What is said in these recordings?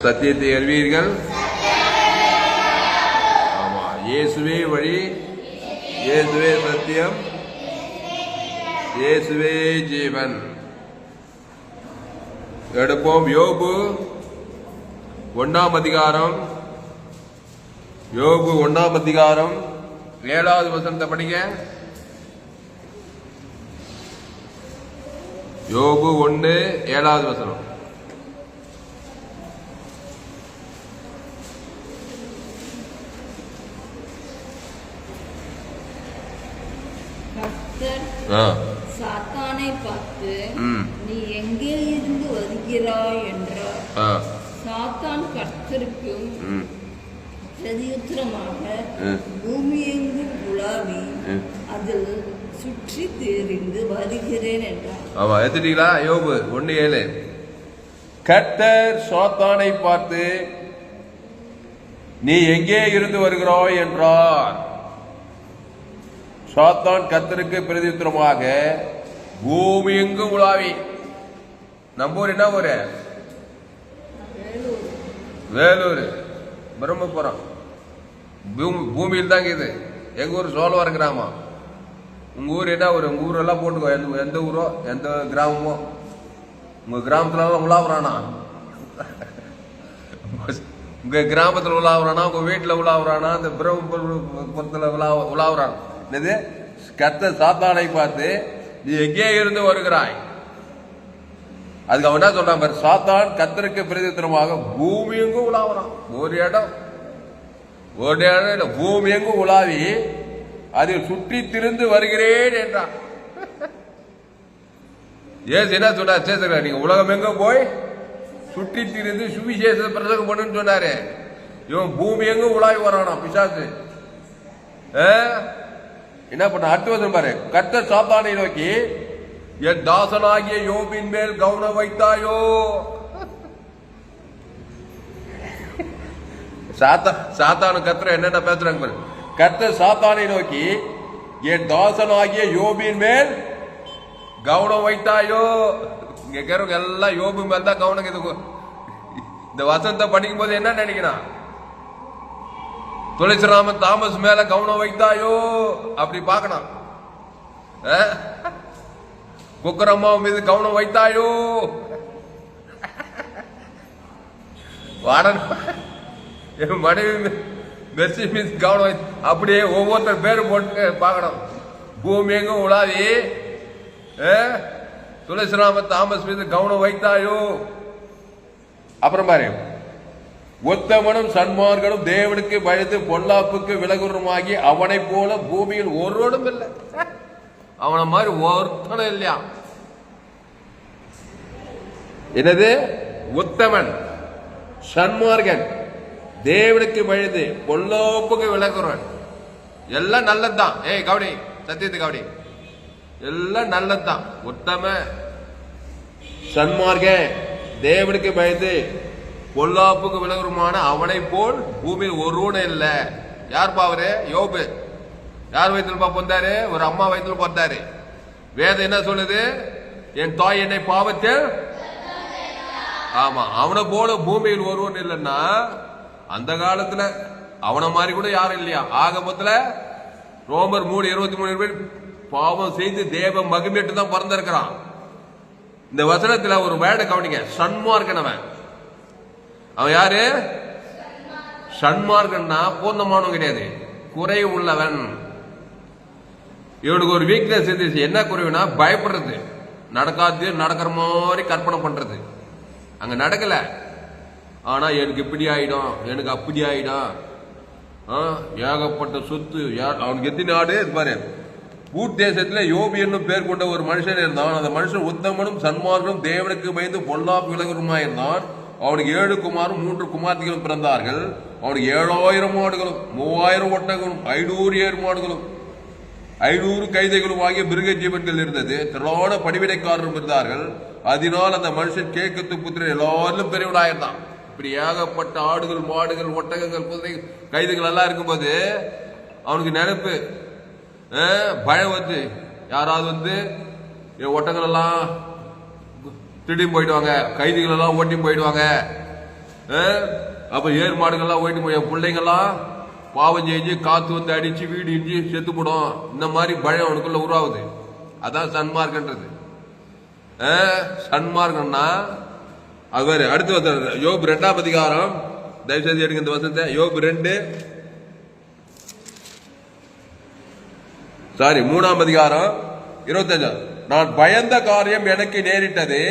சத்தியத்தை அறிவீர்கள். ஆமா, இயேசுவே வழி, இயேசுவே சத்தியம், இயேசுவே ஜீவன். எடுப்போம். யோபு 1 அதிகாரம், யோபு 1 அதிகாரம் 7வது வசனத்தை படிங்க. யோபு 1:7 வசனம். சாத்தானை பார்த்து நீ எங்கே இருந்து வருகிறாய் என்றார். சாத்தான் கர்த்தருக்கும் பிரதியுத்தரமாக பூமியெங்கும் உலாவி அதில் சுற்றி தெரிந்து வருகிறேன் என்றார். ஆமா, எடுத்துட்டீங்களா? யோபு 1:7. கர்த்தர் சாத்தானை பார்த்து நீ எங்கே இருந்து வருகிறாய் என்றார். சாத்தான் கர்த்தருக்கு பிரதியுத்தரமாக பூமி எங்கும் உலாவி. நம்ம ஊர் என்ன ஊரு? வேலூர், பிரம்மபுரம். பூமியில் தாங்க இது. எங்க ஊர் சோழவரம் கிராமம். உங்க ஊர் என்ன ஊர்? உங்க ஊரெல்லாம் போட்டுக்கோ, எந்த ஊரோ எந்த கிராமமோ. உங்க கிராமத்துல உலாவுறானா? உங்க கிராமத்துல உலாவுறானா? உங்க வீட்டுல உலாவுறானா? இந்த பிரம்மபுரத்துல உலாவுறான். என்னது? கர்த்தர் சாத்தானை பார்த்து நீ எங்கே இருந்து வருகிறாய். அதுக்கு அவன் என்ன சொல்றான் பாரு. சாத்தான் கர்த்தருக்கு பிரதியுத்தரமாக பூமி எங்கும் உலாவுறான். ஒரு இடம் இல்ல, பூமி எங்கும் உலாவி அதில் சுற்றி திரிந்து வருகிறேன் என்றான். ஏசு என்ன சொன்னார்? நீங்க உலகம் எங்க போய் சுற்றி திரிந்து சுவிசேஷ பிரசங்கம் பண்ணுன்னு சொன்னாரு. இவன் பூமி எங்கும் உலாவி வரானா பிசாசு. என்ன பண்ண? அடுத்த வசனம் பாரு. கர்த்தர் சாத்தானை நோக்கி என் தாசனாகிய யோபின் மேல் கவனம் வைத்தாயோ. சாத்தானு கர்த்தர் என்னென்ன பேசுறாங்க பாரு. கர்த்தர் சாத்தானை நோக்கி என் தாசனாகிய யோபின் மேல் கவனம் வைத்தாயோ. இங்க இருக்கிறவங்க எல்லாம் யோபு மேல் தான் கவனம். இந்த வசனத்தை படிக்கும் போது என்ன நினைக்கிறான்? துளசிராம தாமஸ் மேல கவனம் வைத்தாயோ அப்படி பார்க்கணும். குக்கரம்மா மீது கவனம் வைத்தாயோ. மனைவி மெர்சி மீது கவனம் அப்படியே ஒவ்வொருத்தர் பேரும் போட்டு பார்க்கணும். பூமி எங்கும் உலாவி துளசிராம தாமஸ் மீது கவனம் வைத்தாயோ. அப்புறம் பாரு. உத்தமனும் சன்மார்களும் தேவனுக்கு பயந்து பொல்லாப்புக்கு விலகுறமாகி அவனை போல பூமியில் ஒருவனும் இல்லை. அவனை மாதிரி ஒருத்தனும் இல்லையா? என்னது? உத்தமன், சன்மார்கன், தேவனுக்கு பயந்து பொல்லாப்புக்கு விலகுறவன். எல்லாம் நல்லதுதான். ஏய் கவனி, சத்தியத்து கவனி. எல்லாம் நல்லதுதான். உத்தம, சன்மார்கன், தேவனுக்கு பயந்து பொல்லாப்புக்கு விலகுமான அவனை போல் பூமியில் ஒருவனும் இல்லை. யார் பாவரு? யோபு. யார் வயிற்றுல பிறந்தாரு? ஒரு அம்மா வயிற்றுல பிறந்தாரு. வேதம் என்ன சொல்லுது? என் தாய் என்னை பாவத்தில். ஆமா, அவனை போல பூமியில் ஒருவன் இல்லைன்னா அந்த காலத்துல அவனை மாதிரி கூட யாரும் இல்லையா? ஆகமத்துல ரோமர் 3:23 பாவம் செய்து தேவ மகிமைட்டு தான் பிறந்திருக்கிறான். இந்த வசனத்துல ஒரு வேட கவனிங்க. சன்மார்க்கனவன். அவன் யாரு? சன்மார்க்கன்னா பூர்ணமானவன் கிடையாது, குறை உள்ளவன். இவனுக்கு ஒரு வீக்னஸ் இருந்துச்சு. என்ன குறைவுனா பயப்படுறது, நடக்காது நடக்கிற மாதிரி கற்பனை பண்றது. அங்க நடக்கல, ஆனா எனக்கு இப்படி ஆயிடும், எனக்கு அப்படி ஆயிடும். ஏகப்பட்ட சொத்து. அவனுக்கு எத்தனை ஆடு பாரு. ஊர் தேசத்துல யோபு என்னும் பேர் கொண்ட ஒரு மனுஷன் இருந்தான். அந்த மனுஷன் உத்தமனும் சன்மார்களும் தேவனுக்கு பயந்து பொல்லாப்பு விலகுமா இருந்தான். அவனுக்கு 7 குமாரும் 3 குமார்த்திகளும் பிறந்தார்கள். அவனுக்கு 7000 மாடுகளும் 3000 ஒட்டகளும் 500 ஏர் மாடுகளும் 500 கைதைகளும் ஆகிய மிருக ஜீவன்கள் இருந்தது. திரளான பணிவிடைக்காரரும் இருந்தார்கள். அதனால் அந்த மனுஷன் கேக்கத்து புத்திரன் எல்லாரிலும் பெரியவனாயிருந்தான். இப்படி ஏகப்பட்ட ஆடுகள், மாடுகள், ஒட்டகங்கள், குதிரை, கைதைகள் எல்லாம் இருக்கும்போது அவனுக்கு நினைப்பு, பயம் வந்து யாராவது வந்து ஒட்டங்கள் எல்லாம் திடீர்னு போயிடுவாங்க, கைதிகள் எல்லாம் ஓட்டி போயிடுவாங்க. அப்ப ஏறு மாடுகள்லாம் ஓயிட்டு என் பிள்ளைங்கெல்லாம் பாவம் செஞ்சு காத்து வந்து அடிச்சு வீடு இடிச்சு செத்து போடும். இந்த மாதிரி பயம் அவனுக்குள்ள உருவாகுது. அதான் சன்மார்க்கன்றது. சன்மார்க்கம்னா அது வேறு. அடுத்து வந்து யோபு 2ஆம் அதிகாரம், தயவுசெய்து எடுங்க இந்த வசனத்தை. யோபு 3ஆம் அதிகாரம் 25. நான் பயந்த காரியம் எனக்கு நேரிட்டது,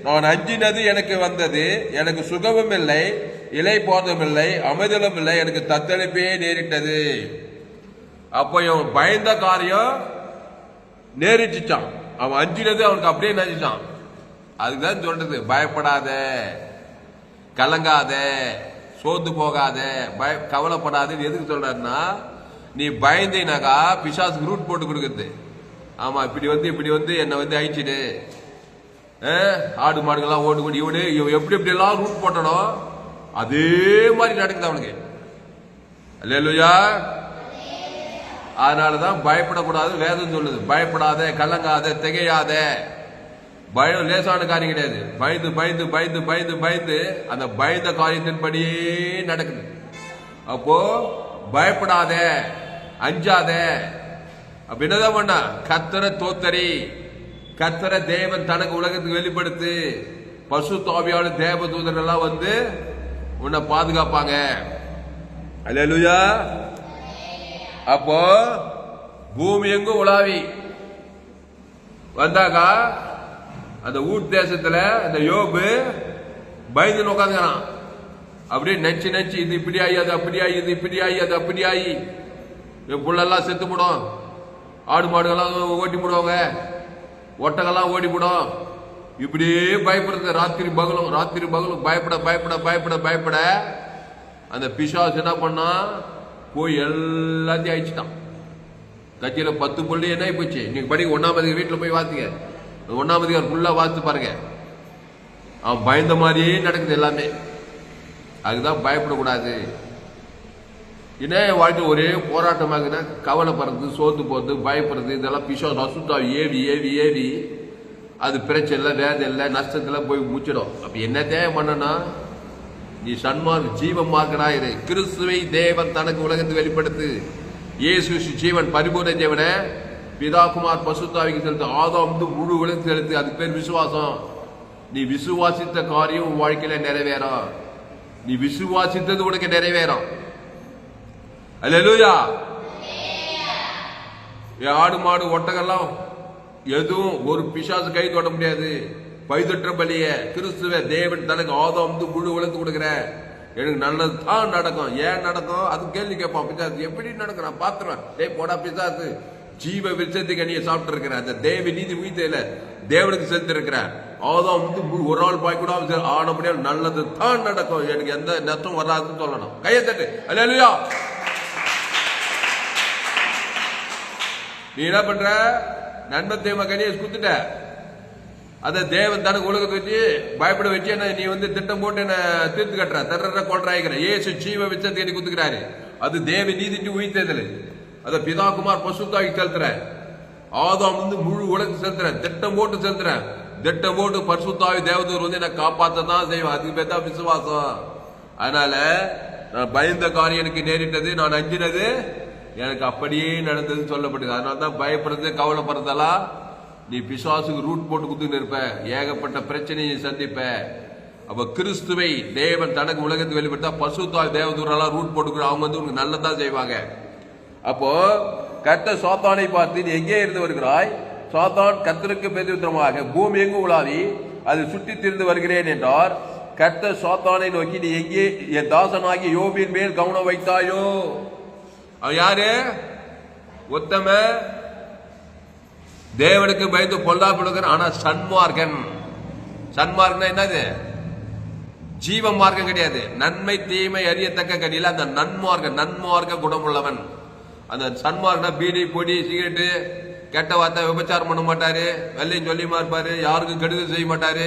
நான் அஞ்சினது எனக்கு வந்தது, எனக்கு சுகமும் இல்லை, இலை போதும் இல்லை, அமைதலும் இல்லை, எனக்கு தத்தளிப்பே நேரிட்டது. அப்போ இவன் பயந்த காரியம் நேரிட்டுச்சான், அவன் அஞ்சினது அவனுக்கு அப்படியே நினைச்சான். அதுதான் சொல்றது, பயப்படாத, கலங்காத, சோர்ந்து போகாத, கவலைப்படாத. எதுக்கு சொல்றாருன்னா, நீ பயந்தீனாக்கா பிசாசுக்கு ரூட் போட்டு கொடுக்குறது. ஆமா, இப்படி வந்து என்னை வந்து அழிச்சிடு, ஆடு மாடுகள்லாம் ஓடு ஓடி இவன் எப்படி எல்லாம் ரூட் போட்டனோ அதே மாதிரி நடக்குது அவனுக்கு. அல்லேலூயா. அதனாலதான் பயப்படக்கூடாது வேதம் சொல்லுது. பயப்படாத, கலங்காத, திகையாத. பயம் லேசான காரியம் கிடையாது. பயந்து பயந்து பயந்து பயந்து பயந்து அந்த பயந்த காரியத்தின்படியே நடக்குது. அப்போ பயப்படாத, அஞ்சாத. அப்ப என்னதான் பண்ண, கர்த்தரை தோத்தரி, கர்த்தரை தேவன் தனக்கு உலகத்துக்கு வெளிப்படுத்து. பசுத்த ஆவியாளர் தேவதூதர்கள் எல்லாம் வந்து உன்னை பாதுகாப்பாங்க. அல்லேலூயா. அப்போ பூமி எங்கும் உலாவி வந்தாக்கா அந்த ஊட் தேசத்துல அந்த யோபு பயந்து உட்காந்துக்கிறான். அப்படியே நச்சு நச்சு, இது இப்படி ஆகி அது அப்படி ஆகி, இது இப்படி ஆகி அது அப்படி ஆகி, என் புள்ளெல்லாம் செத்து போடும், ஆடு மாடுகள்லாம் ஓட்டி போடுவாங்க, ஒட்டகெல்லாம் ஓடி போடும். இப்படியே பயப்படுறது ராத்திரி பகலும் பயப்பட பயப்பட பயப்பட பயப்பட அந்த பிசாசு என்ன பண்ணா, போய் எல்லாத்தையும் அழிச்சிட்டான். கட்சியில 10 புள்ளி என்ன போச்சு. நீங்க படிக்க 1ஆம் அதிகாரம் வீட்டுல போய் வாசிங்க. 1ஆம் அதிகாரம் ஃபுல்லா வாசித்து பாருங்க. அவன் பயந்த மாதிரியே நடக்குது எல்லாமே. அதுதான் பயப்படக்கூடாது. என்ன வாழ்க்கை ஒரே போராட்டமாகுதுன்னா, கவலைப்படுறது, சோர்ந்து போறது, பயப்படுறது, இதெல்லாம் பிசாசு அசுத்தாவி ஏவி ஏவி ஏவி அது பிரச்சனை, வேதம் இல்லை, நஷ்டத்துல போய் முடிச்சிடும். அப்ப என்ன தேவை பண்ணனா, நீ சன்மார்க்க ஜீவ மார்க்கனாயிரு. கிறிஸ்துவை தேவன் தனக்கு உலகத்தை வெளிப்படுத்து. இயேசு ஜீவன் பரிபூர்ண ஜீவனை பிதா குமார் பசுத்தாவிக்கு செலுத்து. ஆதாம் முழு உலகத்துக்கு செலுத்து. அதுக்கு பேர் விசுவாசம். நீ விசுவாசித்த காரியம் உன் வாழ்க்கையில நிறைவேறும். நீ விசுவாசித்தது உனக்கு நிறைவேறும். அல்லேலூயா. ஆடு மாடு ஒட்டகெல்லாம் எதுவும் ஒரு பிசாசு கை தொட முடியாது. பைதொற்ற பலிய கிறிஸ்துவ தேவன் தனக்கு ஆதாம் முழு உலகத்து கொடுக்கிற. எனக்கு நல்லது தான் நடக்கும். ஏன் நடக்கும் அது கேள்வி கேட்பான் பிசாசு. எப்படி நடக்கும் நான் பாத்துருவேன். டேய் போடா பிசாசு, ஜீவ விருட்சத்துக்கு நீ சாப்பிட்டு இருக்கிற அந்த தேவ நீதி உயிர்த்தையில தேவனுக்கு செலுத்தி இருக்கிற. ஆதாம் ஒரு ஆள் பாய் கூட ஆனபடியா நல்லது தான் நடக்கும், எனக்கு எந்த நஷ்டம் வராதுன்னு சொல்லணும். கையை தட்டு. அல்லேலூயா. நீ என்ன பண்ற, நன்மை தேவ கனியை குத்துட்ட. அதை தேவன் தனக்கு உலகத்தை வச்சு பயப்பட வச்சு என்ன நீ வந்து திட்டம் போட்டு என்ன தீர்த்து கட்டுற, தர்ற கொள்றாய்கிற. ஏசு ஜீவ விச்சத்தை நீ குத்துக்கிறாரு. அது தேவ நீதிட்டு உயிர்த்தேதல். அதை பிதா குமார் பசுத்தாக்கி செலுத்துற. ஆதாம் முழு உலகத்துக்கு செலுத்துற. திட்டம் போட்டு செலுத்துற. திட்டம் போட்டு பரிசுத்தாவி தேவதூர் வந்து என்ன காப்பாத்தான் செய்வான். அதுக்கு பேர் தான் விசுவாசம். அதனால நான் பயந்த காரியம் எனக்கு நேரிட்டது, நான் அஞ்சினது எனக்கு அப்படியே நடந்ததுன்னு சொல்லப்படுது. அதனாலதான் பயப்படுறது, கவலைப்படுறதெல்லாம் நீ பிசாசுக்கு ரூட் போட்டு குத்துன்னு இருப்ப. ஏகப்பட்ட பிரச்சனையை சந்திப்ப. அப்ப கிறிஸ்துவை தேவன் தனக்கு உலகத்துக்கு வெளிப்படுத்தா பசுத்தாய் தேவதூரெல்லாம் ரூட் போட்டுக்கிற. அவங்க வந்து உனக்கு நல்லதான் செய்வாங்க. அப்போ கர்த்தர் சாத்தானை பார்த்து, நீ எங்கே இருந்து வருகிறாய்? சாத்தான் கர்த்தருக்கு பிரதியுத்தரமாக, பூமி எங்கு உலாவி அது சுற்றி திரிந்து வருகிறேன் என்றார். கர்த்தர் சாத்தானை நோக்கி, நீ எங்கே என் தாசனாகி யோபின் மேல் கவனம் வைத்தாயோ? அவன் யாரு? உத்தம தேவனுக்கு பயந்து பொல்லாப்பிடுகிற. ஆனா சன்மார்க்கன். சன்மார்க்கன் என்னது? ஜீவ மார்க்கம் கிடையாது. நன்மை தீமை அறியத்தக்க கடியில அந்த நன்மார்க்க குணம் உள்ளவன். அந்த சன்மார்க்கனா பீடி பொடி சிகரெட்டு கெட்ட வார்த்தை விபச்சாரம் பண்ண மாட்டாரு, வெள்ளையும் சொல்லியுமா இருப்பாரு, யாருக்கும் கெடுதல் செய்ய மாட்டாரு.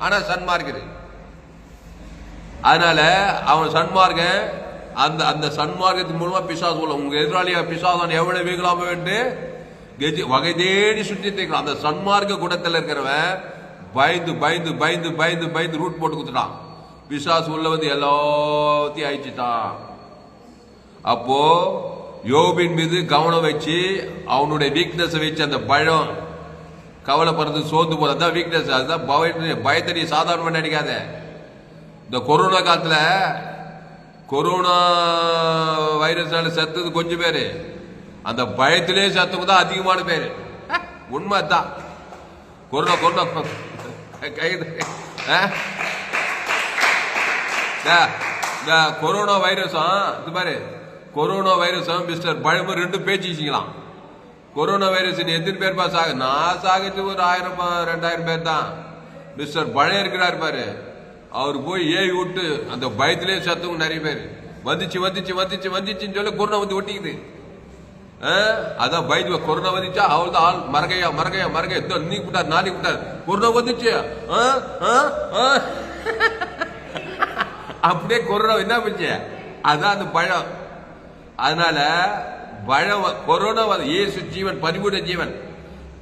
ஆனா சன்மார்க்கரு. அதனால அவன் சன்மார்க்க. அந்த சன்மார்க்கத்தின் மூலமா பிசாசு உள்ள உங்க எதிராளியா பிசாசான் எவ்வளவு வீகலாம வேண்டு வகை தேடி சுற்றி தேக்கலாம். அந்த சன்மார்க்க குணத்தில் இருக்கிறவன் பயந்து பயந்து பயந்து பயந்து பயந்து ரூட் போட்டு குத்துட்டான். பிசாசு உள்ள வந்து எல்லாத்தையும் அழிச்சிட்டான். அப்போ யோபின் மீது கவனம் வச்சு அவனுடைய வீக்னஸ் வச்சு அந்த பயம் கவலைப்படுறது சோர்ந்து போறதுதான் வீக்னஸ். அதுதான் பயத்தை நீ சாதாரணமா நினைக்காத. இந்த கொரோனா காலத்துல கொரோனா வைரஸ்னால செத்தது கொஞ்சம் பேரு, அந்த பயத்திலே செத்தவங்க தான் அதிகமான பேரு. உண்மைதான். கொரோனா கொரோனா கொரோனா வைரஸும் இது மாதிரி கொரோனா வைரஸும் மிஸ்டர் பழமும் ரெண்டும் பேசிக்கலாம். கொரோனா வைரஸ் எத்தனை பேர் பா சாக? நான் சாகிச்சு ஒரு 1000 2000 பேர் தான். மிஸ்டர் பழைய இருக்கிறார் பாரு, அவர் போய் ஏவி விட்டு அந்த பயத்திலே சத்தவங்க நிறைய பேர் வந்துச்சு வந்துச்சு வந்துச்சு வந்துச்சுன்னு சொல்லி கொரோனா வந்து ஒட்டிக்குது. அதான் பயந்து கொரோனா வந்துச்சா அவள் தான் ஆள் மரகையா மரகையா மரகையா இன்னைக்கு விட்டார் நாளைக்கு விட்டார் கொரோனா வந்துச்சு. அப்படியே கொரோனா என்ன பண்ணுச்சு? அதான் அந்த பழம். அதனால பழம் கொரோனா இயேசு ஜீவன் பரிபூர்ண ஜீவன்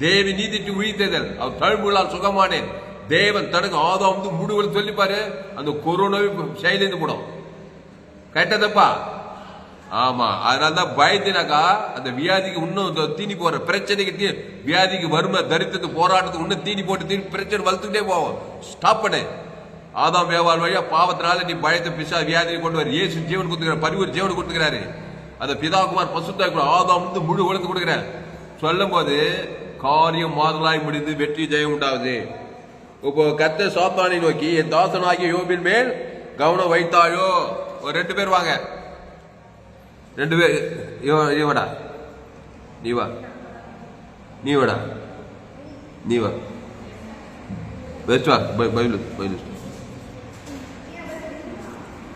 தேவி நீதிட்டு உயிர்த்ததல் அவர் தழும்புகளால் சுகமானேன். தேவன் தனக்கு ஆதாம் வந்து முடிவுகள் சொல்லிப்பாரு, அந்த கொரோனாவை செயலிந்து போடும். கேட்டதப்பா? ஆமா. அதனாலதான் பயத்தினாக்கா அந்த வியாதிக்கு இன்னும் தீனி போற பிரச்சனைக்கு வியாதிக்கு வறுமை தரித்திரத்து போராட்டத்துக்கு இன்னும் தீனி போட்டு பிரச்சனை வளர்த்துக்கிட்டே போவோம். ஸ்டாப் பண்ணு. ஆதாம் வியாபார வழியா பாவத்தினால நீ பயத்தை பிசா வியாதியை கொண்டு வர இயேசு ஜீவன் கொடுத்துக்கிறார், பரிபூர்ண ஜீவன் கொடுத்துக்கிறாரு. அந்த பிதாகுமார் பசுத்தாய் ஆதாம் வந்து முழு உலகத்து கொடுக்கிறார். சொல்லும் போது காரியம் மாதலாய் முடிந்து வெற்றி ஜெயம் உண்டாகுது. இப்போ கர்த்தர் சாத்தானை நோக்கி என் தாசனாகிய யோபின் மேல் கவனம் வைத்தாயோ. ஒரு 2 பேர் வாங்க, 2 பேர். இவடா நீ வா, நீ வாடா, நீ வா, வா பைபிள்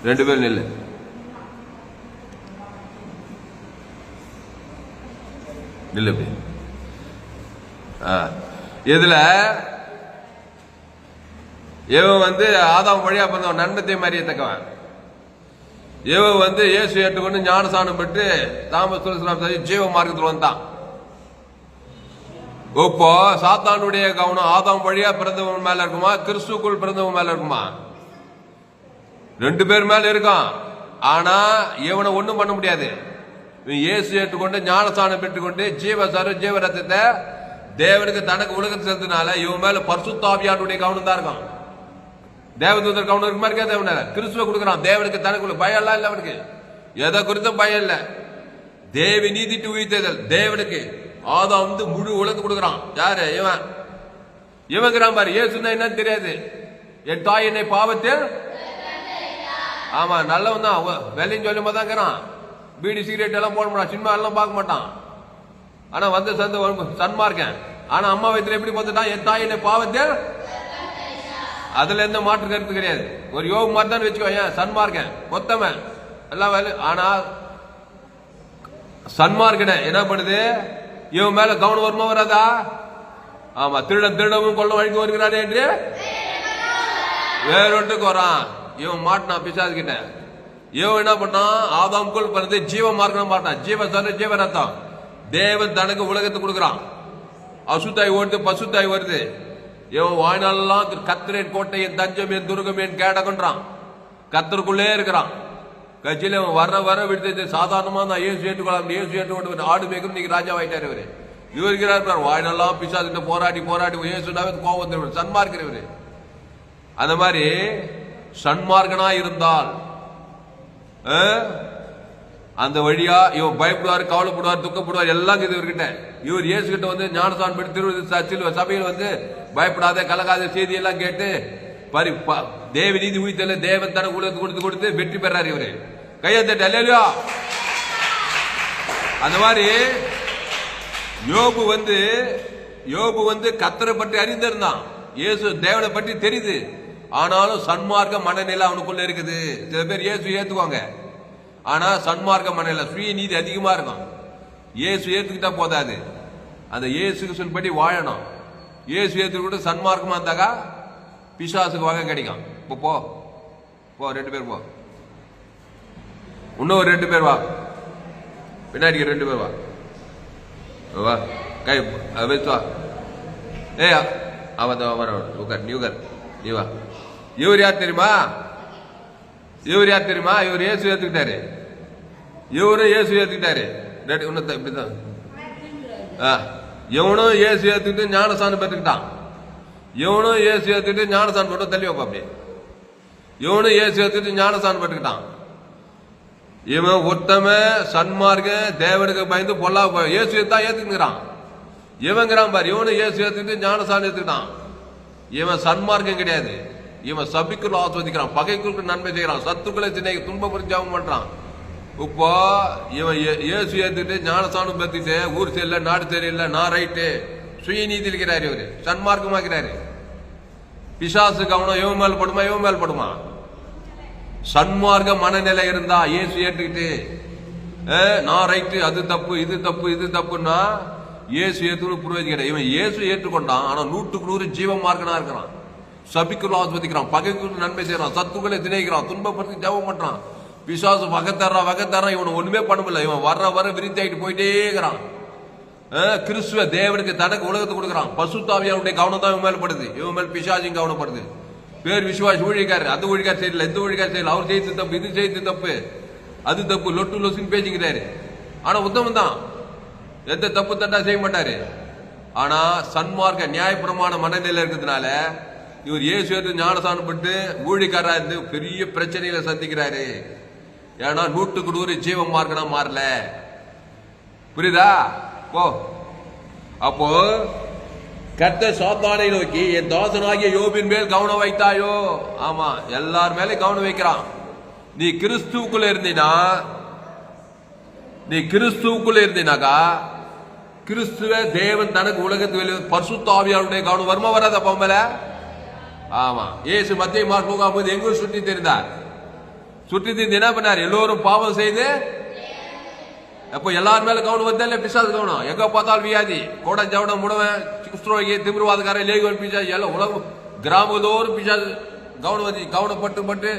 2 பேர் நெல்லு. நில்லு. இதுல இவன் வந்து ஆதாம் வழியா பிறந்தவன், நன்மத்தை மறியத்தக்கவன். இவன் வந்து இயேசு ஏற்றுக்கொண்டு ஞானசானம் பெற்று தாமஸ் ஜீவ மார்க்கத்தில் வந்தான். இப்போ சாத்தானுடைய கவனம் ஆதாம் வழியா பிறந்தவன் மேல இருக்குமா, கிறிஸ்துக்குள் பிறந்தவன் மேல இருக்குமா? 2 பேர் மேல இருக்கான். ஆனா இவனை ஒண்ணும் பண்ண முடியாது. இயேசு ஏற்றுக்கொண்டு ஞானசானம் பெற்றுக்கொண்டு ஜீவ ரத்தத்தை தேவனுக்கு தனக்கு உலகத்தை செலுத்தினால இவன் மேல பரிசுத்தாவியானுடைய கவனம் தான் இருக்கான். தேவதூதர் கவனம் இருக்கு மாதிரி தேவன கிறிஸ்துவ கொடுக்குறான். தேவனுக்கு தனக்கு பயம் எல்லாம் இல்ல, அவனுக்கு எதை குறித்தும் பயம் இல்ல. தேவி நீதிட்டு உயிர்த்ததல் தேவனுக்கு ஆதாம் வந்து முழு உலகத்து கொடுக்குறான். யாரு இவன்? இவங்கிறான் பாரு. இயேசுன்னா என்னன்னு தெரியாது. என் தாய் என்னை பாவத்தில், ஆமா நல்லவன் தான், வெள்ளையும் சொல்லும் போது தான் பீடி சிகரெட் எல்லாம் போட மாட்டான், சினிமா எல்லாம் பார்க்க மாட்டான். ஆனா வந்து சன்மார்க்கன். ஆனா அம்மா வயிற்றுல எப்படி பார்த்துட்டான்? என் தாய் என்னை பாவத்தில். அதுல எந்த மாற்று கருத்து கிடையாது. ஒரு யோக மாதிரி தான் வச்சுக்கோ. ஏன் சன்மார்க்கன் மொத்தமன் எல்லாம் வேலை. ஆனா சன்மார்க்கன என்ன பண்ணுது? இவன் மேல கவனம் வருமா வராதா? ஆமா. திருடவும் கொள்ள வழிக்கு வருகிறானே என்று வேறொன்றுக்கு வரான். இவன் மாட்டினான் பிசாசு கிட்ட. இவன் என்ன பண்ணான்? ஆதாம்குள் பிறந்து ஜீவ மார்க்கம் மாட்டான். ஜீவ ரத்தம் தேவன் தனக்கு உலகத்தை கொடுக்குறான். அசுத்தாய் ஓடுது, பசுத்தாய் வருது. இவன் வாழ்நாளெல்லாம் கர்த்தரின் கோட்டை என் தஞ்சம் என் துருகம் என் கேடகன்றான். கர்த்தருக்குள்ளே இருக்கிறான். கட்சியில வர விடுத்து சாதாரணமா தான் இயேசு ஏற்றுக்கொள்ளலாம். இயேசு ஏற்றுக்கொண்டு ஆடு மேய்க்கும் இன்னைக்கு ராஜாவாயிட்டார். இவரு இருக்கிறார் வாழ்நாளெல்லாம் பிசாசுகிட்ட போராடி இயேசுனாவே கோபம் சன்மார்க்கிறவரு. அந்த மாதிரி சன்மார்க்கனா இருந்தால் அந்த வழியா இவன் பயப்படுவார், கவலைப்படுவார், துக்கப்படுவார், எல்லாம் இவர்கிட்ட. இவர் இயேசு கிட்ட வந்து ஞானசான் பெற்று திருவள்ளுவர் சபையில் வந்து பயப்படாத கலகாத செய்தி எல்லாம் கேட்டு தேவ நீதி உயிர்த்தல தேவன் தனக்கு உலகத்தை கொடுத்து வெற்றி பெறாரு. இவரு கையத்தட்ட இல்லையா? அந்த மாதிரி யோபு வந்து கர்த்தரை பற்றி அறிந்திருந்தான். இயேசு தேவனை பற்றி தெரியுது. ஆனாலும் சன்மார்க்க மனநிலை அவனுக்குள்ள இருக்குது. சில பேர் இயேசு ஏத்துக்குவாங்க, ஆனா சன்மார்க்க மனநிலை சுய நீதி அதிகமா இருக்கும். இயேசு ஏத்துக்கிட்டா போதாது, அந்த இயேசு படி வாழணும். இயேசு ஏத்துக்கிட்டு சன்மார்க்கமா இருந்தாக்கா பிசாசுக்கு வகை கிடைக்கும். இப்போ போ 2 பேர் போ. இன்னும் ஒரு 2 பேர் வா. பின்னாடி 2 பேர் வா. கை வச்சு வா. அவன் உட்கார், நீ உட்கார், நீ வா. இவர் யார் தெரியுமா? இவர் யார் தெரியுமா? இவர் இயேசு ஏத்துக்கிட்டாரு. இவரும் இயேசு ஏத்துக்கிட்டாரு. இப்படிதான் இவனும் இயேசு ஏத்துக்கிட்டு ஞானசானம் பெற்றுக்கிட்டான். இவனும் இயேசு ஏத்துக்கிட்டு ஞானசானம் பெற்று தள்ளி வைப்பா அப்படி. இவனும் இயேசு ஏத்துக்கிட்டு ஞானசானம் பெற்றுக்கிட்டான். இவன் ஒருத்தம சன்மார்க்க தேவனுக்கு பயந்து பொல்லா இயேசு தான் ஏத்துக்கிறான். இவங்கிறான் பாரு, இவனும் இயேசு ஏத்துக்கிட்டு ஞானசானம் ஏத்துக்கிட்டான். இவன் சன்மார்க்கம் கிடையாது. இவன் சபிக்குள் ஆஸ்வதிக்கிறான், பகைக்குள் நன்மை செய்யறான், சத்துக்களை சின்ன துன்பம் ஜெபம் பண்றான். இப்போ இவன் இயேசு ஏத்துக்கிட்டு ஞானசானம் பெற்றுட்டு ஊர் சரியில்லை, நாடு சரியில்லை, நான் ரைட்டு சுயநீதி இருக்கிறாரு. இவரு சன்மார்க்கமாக்கிறாரு. பிசாசு கவனம் இவன் மேல் படுமா, இவன் மேல் படுமா? சன்மார்க்க மனநிலை இருந்தா இயேசு ஏற்றுக்கிட்டு நான் ரைட்டு, அது தப்பு, இது தப்பு, இது தப்புன்னா இயேசு ஏற்றுன்னு புரிவதிக்கிறான். இவன் இயேசு ஏற்றுக்கொண்டான், ஆனா 100% ஜீவ மார்க்கனா இருக்கிறான். சபிக்குள் ஆஸ்வதிக்கிறான், பகைக்குள் நன்மை செய்யறான், சத்துக்களை திணைக்கிறான், துன்பப்படுத்தி ஜெபம் பண்றான். பிசாசு வகத்தர்றான். இவன் ஒண்ணுமே பண்ண முடியல. இவன் வர விரித்தாயிட்டு போயிட்டே இருக்கிறான். கிறிஸ்துவ தேவனுக்கு தனக்கு உலகத்தை கொடுக்குறான். பசுத்தாவியாருடைய கவனம் தான் இவன் மேல் படுது. இவன் மேல் பிசாசின் கவனப்படுது. பேர் விசுவாசி ஊழியக்காரு, அது ஊழியக்கார் செய்யல, இந்த ஊழியக்கார் செய்யல, அவர் செய்து தப்பு, இது செய்து தப்பு, அது தப்பு, லொட்டு லொசுன்னு பேசிக்கிறாரு. ஆனா உத்தமம் தான், எந்த தப்பு தட்டா செய்ய மாட்டாரு. ஆனா சன்மார்க்க நியாயப்பிரமான மனநிலை இருக்கிறதுனால இவர் இயேசு ஞானசானம் பட்டு ஊழியக்காரா இருந்து பெரிய பிரச்சனைகளை சந்திக்கிறாரு. ஏன்னா 100% ஜீவ மார்க்கனா மாறல. புரியுதா? போ. அப்போ கர்த்தர் சாத்தானை நோக்கி, என் தாசனாகிய யோபின் மேல் கவனம் வைத்தாயோ? ஆமா, எல்லார் மேலே கவனம் வைக்கிறான். நீ கிறிஸ்துவுக்குள்ள இருந்தீனாக்கா கிறிஸ்துவ தேவன் தனக்கு உலகத்து வெளியே பரிசுத்தாவியாருடைய கவனம் வருமா வராத பொம்மல? ஆமா. இயேசு மத்திய மார்க் போகும்போது எங்கும் சுற்றி தெரிந்தார். சுற்றி தெரிந்து என்ன பண்ணார்? எல்லோரும் பாவம் செய்து அப்போ எல்லாரும் மேல கவனம் வந்தால பிசாசு கவனம். எங்க பார்த்தாலும் வியாதி, கோடம் ஜவடம் முடவன், குஷ்டரோகி, திமிர்வாதக்காரன், லேகுவன், பிசாசு எல்லாம் உலகம் கிராமத்தோறும் பிசாசு கவனப்பட்டு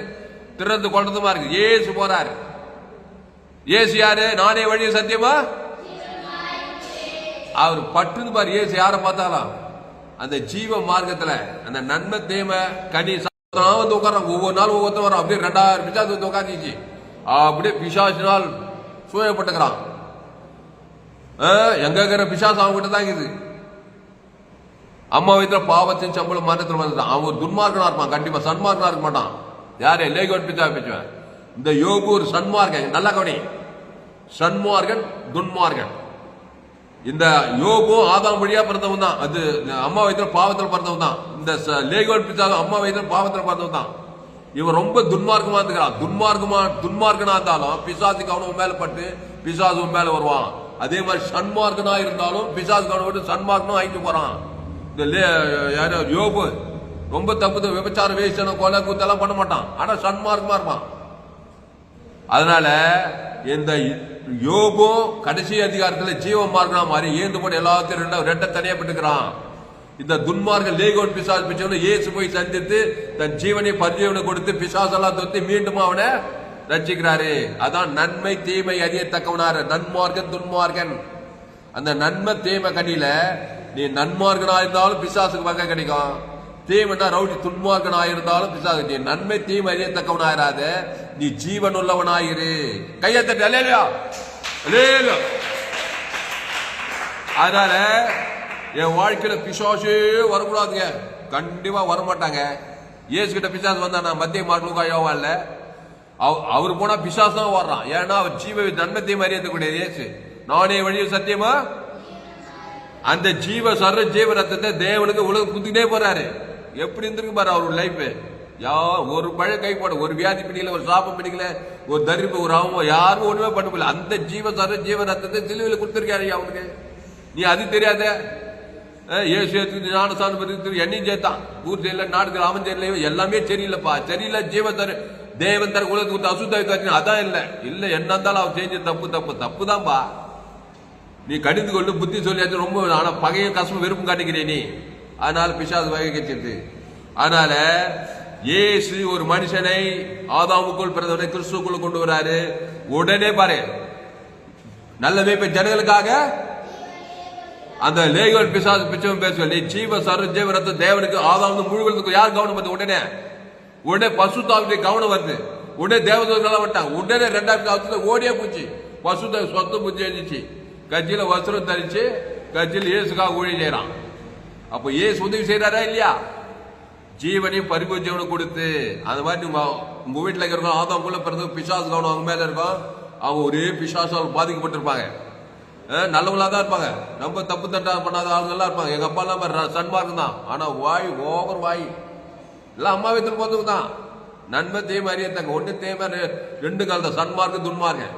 திறந்து கொண்டதுமா இருக்கு. ஏசு போறாரு. ஏசு யாரு? நானே வழி சத்தியமா அவர் பட்டுன்னு பாரு. ஏசு யார பார்த்தாலும் அந்த ஜீவ மார்க்கத்துல அந்த நன்மை தேம கனி வந்து உட்காரான். ஒவ்வொரு நாள் ஒவ்வொருத்தர் வரும். அப்படியே 2000 பிசாசு வந்து உட்காந்துச்சு. அப்படியே பிசாசினால் சூழப்பட்டுக்கிறான். எங்க இருக்கிற பிசாசு அவங்க கிட்ட தான் இருக்குது. அம்மா வயிற்றுல பாவத்தின் சம்பளம் மரணத்தில் வந்துட்டான். அவன் ஒரு துன்மார்க்கனா இருப்பான், கண்டிப்பா சன்மார்க்கனா இருக்க மாட்டான். யாரே லேகோட் பிச்சா பேசுவேன். இந்த யோகு ஒரு சன்மார்க்கன், நல்ல கவனி, சன்மார்க்கன் துன்மார்க்கன். இந்த யோகு ஆதாம் வழியா பிறந்தவன் தான். அது அம்மா வயிற்றுல பாவத்தில் பிறந்தவன் தான். இந்த லேகோட் பிச்சா அம்மா வயிற்றுல பாவத்தில் பிறந்தவன் தான். இவன் ரொம்ப துன்மார்க்கமா இருக்கிறான். துன்மார்க்கனா இருந்தாலும் பிசாசு கவனம் மேல பட்டு பிசாசு மேல வருவான். அதே மாதிரி சன்மார்க்கனா இருந்தாலும் பிசாசு கவனம் பட்டு சன்மார்க்கனும் ஆயிட்டு போறான். இந்த யாரோ யோபு ரொம்ப தப்பு, விபச்சாரம், வேஷனம், கொலை கூத்தெல்லாம் பண்ண மாட்டான். ஆனா சன்மார்க்கமா இருப்பான். அதனால இந்த யோபு கடைசி அதிகாரத்தில் ஜீவ மார்க்கனா மாறி ஏந்து போட்டு எல்லாத்தையும் ரெட்ட தனியா பெற்றுக்கிறான். இந்த துன்மார்க்க லேகோன் பிசாசு பிச்சவனை இயேசு போய் சந்தித்து தன் ஜீவனை பரிஜீவனை கொடுத்து பிசாசெல்லாம் தொத்தி மீண்டும் அவனை ரட்சிக்கிறாரு. அதான் நன்மை தீமை அறியத்தக்கவனாரு நன்மார்க்கன் துன்மார்க்கன். அந்த நன்மை தீமை கனியில நீ நன்மார்க்கனா இருந்தாலும் பிசாசுக்கு வகை கிடைக்கும். தீமைன்னா ரவுடி துன்மார்க்கனா இருந்தாலும் பிசாசு. நீ நன்மை தீமை அறியத்தக்கவனாயிராத, நீ ஜீவன் உள்ளவனாயிரு. கையத்தட்டு. அல்லேலூயா, அல்லேலூயா. அதனால என் வாழ்க்கையில பிசாசே வரக்கூடாதுங்க. கண்டிப்பா வரமாட்டாங்க. இயேசு கிட்ட பிசாசு வந்தா மத்திய மார்க் இல்ல, அவரு போனா பிசாசு தான் வர்றான். ஏன்னா அவர் ஜீவ நன்மத்தையும் அறியக்கூடிய இயேசு நானே வழியும் சத்தியமா அந்த ஜீவ சர்வ ஜீவ ரத்தத்தை தேவனுக்கு உலகம் குத்திக்கிட்டே போறாரு. எப்படி இருந்திருக்கு பாரு அவரு லைஃப். ஒரு பழ கைப்பட, ஒரு வியாதி பிடிக்கல, ஒரு சாபம் பிடிக்கல, ஒரு தரிப்பு, ஒரு அவன் யாரும் ஒண்ணுமே பண்ண முடியல. அந்த ஜீவ சர்வ ஜீவ ரத்தத்தை சிலுவையில் கொடுத்திருக்காரு அவனுக்கு. நீ அது தெரியாத ஏசு ஞானசானம் என்னையும் சேர்த்தான். ஊர் சரியில்லை, நாடு அவன் சரியில்லை, எல்லாமே சரியில்லைப்பா. சரியில்லை ஜீவ தரு தேவன் தர உலகத்துக்கு அசுத்தாவி அதான் இல்லை இல்லை. என்ன இருந்தாலும் அவன் செஞ்ச தப்பு தான்ப்பா. நீ கடிந்து கொண்டு புத்தி சொல்லியாச்சு ரொம்ப. ஆனா பகையும் கஷ்டம் வெறுப்பும் காட்டிக்கிறேன் நீ. அதனால பிசாசு வகை கட்சிது. அதனால இயேசு ஒரு மனுஷனை ஆதாமுக்குள் பிறந்தவனை கிறிஸ்துக்குள்ள கொண்டு வராரு. உடனே பாரு, நல்ல மேய்ப்ப ஜனங்களுக்காக அந்த லேகோன் பிசாசு பிச்சவன் பேசுவ நீ ஜீவ சர்வ ஜீவ ரத்த தேவனுக்கு ஆதாம் முழுவதுக்கு யார் கவனம் வருது? உடனே பசுத்தாவுடைய கவனம் வருது. உடனே தேவதூதர்கள் வந்துட்டாங்க. உடனே 2ஆம் காலத்துல ஓடியே போச்சு. பசுத்தாய் சொத்து புத்தி எழுதிச்சு, கட்சியில வஸ்திரம் தரிச்சு கட்சியில் இயேசுக்காக ஊழியம் செய்யறான். அப்ப இயேசு உதவி செய்யறாரா இல்லையா? ஜீவனையும் பரிபூர்ண ஜீவனை கொடுத்து. அந்த மாதிரி உங்க வீட்டுல இருக்கிறவங்க ஆதாமுக்குள்ள பிறந்த பிசாசு கவனம் அவங்க மேல இருக்கும். அவங்க ஒரே பிசாசால் பாதிக்கப்பட்டிருப்பாங்க. நல்லவங்களா தான் இருப்பாங்க, ரொம்ப தப்பு தட்டா பண்ணாத ஆளுங்கெல்லாம் இருப்பாங்க. எங்க அப்பா எல்லாம் சன்மார்க்கம் தான், ஆனா வாய் ஓவர் வாய் எல்லாம் அம்மா வீட்டுக்கு போறதுக்கு தான். நன்மை தேவை அறியத்தாங்க, ஒண்ணு தேவை 2 காலத்தை சன்மார்க்கம் துன்மார்க்கம்.